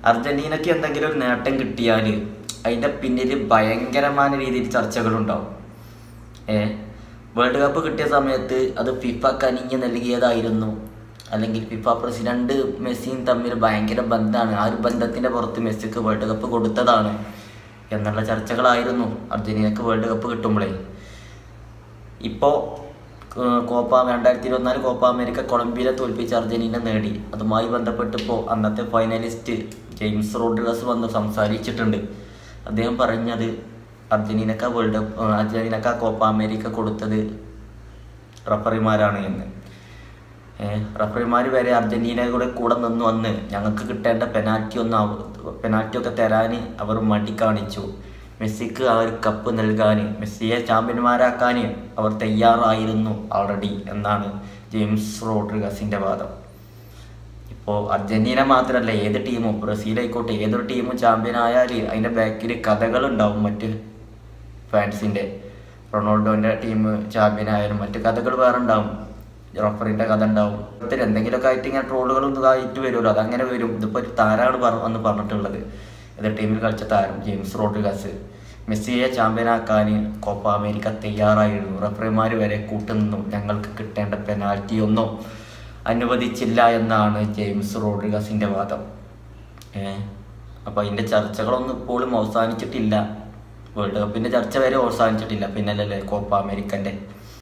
അർജന്റീനയ്ക്ക് എന്തെങ്കിലും ഒരു നേട്ടം കിട്ടിയാൽ അതിൻ്റെ പിന്നിൽ ഭയങ്കരമായ രീതിയിൽ ചർച്ചകളുണ്ടാവും. വേൾഡ് കപ്പ് കിട്ടിയ സമയത്ത് അത് ഫിഫ കനിഞ്ഞ് നൽകിയതായിരുന്നു, അല്ലെങ്കിൽ ഫിഫ പ്രസിഡന്റ് മെസ്സിയും തമ്മിൽ ഭയങ്കര ബന്ധമാണ്, ആ ഒരു ബന്ധത്തിൻ്റെ പുറത്ത് മെസ്സിക്ക് വേൾഡ് കപ്പ് കൊടുത്തതാണ് എന്നുള്ള ചർച്ചകളായിരുന്നു അർജന്റീനക്ക് വേൾഡ് കപ്പ് കിട്ടുമ്പോഴേ. ഇപ്പോൾ 2024 കോപ്പ അമേരിക്ക കൊളംബിയയെ തോൽപ്പിച്ച് അർജന്റീന നേടി. അതുമായി ബന്ധപ്പെട്ടിപ്പോൾ അന്നത്തെ ഫൈനലിസ്റ്റ് ജെയിംസ് റോഡ്രിഗസ് വന്ന് സംസാരിച്ചിട്ടുണ്ട്. അദ്ദേഹം പറഞ്ഞത് അർജന്റീനക്ക് കോപ്പ അമേരിക്ക കൊടുത്തത് റഫറിമാരാണ് എന്ന്. റഫറിമാർ വരെ അർജന്റീനയുടെ കൂടെ നിന്ന് വന്ന് ഞങ്ങൾക്ക് കിട്ടേണ്ട പെനാൽറ്റിയൊക്കെ തരാൻ അവർ മടി കാണിച്ചു. മെസ്സിക്ക് ആ ഒരു കപ്പ് നൽകാൻ, മെസ്സിയെ ചാമ്പ്യന്മാരാക്കാൻ അവർ തയ്യാറായിരുന്നു ഓൾറെഡി എന്നാണ് ജെയിംസ് റോഡ്രിഗസിൻ്റെ വാദം. ഇപ്പോൾ അർജന്റീന മാത്രമല്ല, ഏത് ടീമും, ബ്രസീലായിക്കോട്ടെ, ഏതൊരു ടീമും ചാമ്പ്യനായാൽ അതിൻ്റെ ബാക്കിൽ കഥകളുണ്ടാവും. മറ്റ് ഫാൻസിൻ്റെ, റൊണാൾഡോൻ്റെ ടീം ചാമ്പ്യനായാലും മറ്റ് കഥകൾ വേറെ ഉണ്ടാവും, റഫറിൻ്റെ കഥ ഉണ്ടാവും. എന്തെങ്കിലുമൊക്കെ ആയിട്ട് ഇങ്ങനെ ട്രോളുകളൊന്നും ഇതായിട്ട് വരുമല്ലോ, അതങ്ങനെ വരും. ഇതിപ്പോൾ ഒരു താരമാണ് വന്ന് പറഞ്ഞിട്ടുള്ളത്, ഇത് ടീമിൽ കളിച്ച താരം ജെയിംസ് റോഡ്രിഗസ് മെസ്സിയെ ചാമ്പ്യനാക്കാൻ കോപ്പ അമേരിക്ക തയ്യാറായിരുന്നു, റഫറിമാർ വരെ കൂട്ടുനിന്നു, ഞങ്ങൾക്ക് കിട്ടേണ്ട പെനാൽറ്റിയൊന്നും അനുവദിച്ചില്ല എന്നാണ് ജെയിംസ് റോഡ്രിഗസിൻ്റെ വാദം. അപ്പോൾ അതിൻ്റെ ചർച്ചകളൊന്നും ഇപ്പോഴും അവസാനിച്ചിട്ടില്ല, വേൾഡ് കപ്പിൻ്റെ ചർച്ച വരെ അവസാനിച്ചിട്ടില്ല, പിന്നല്ലേ കോപ്പ അമേരിക്കൻ്റെ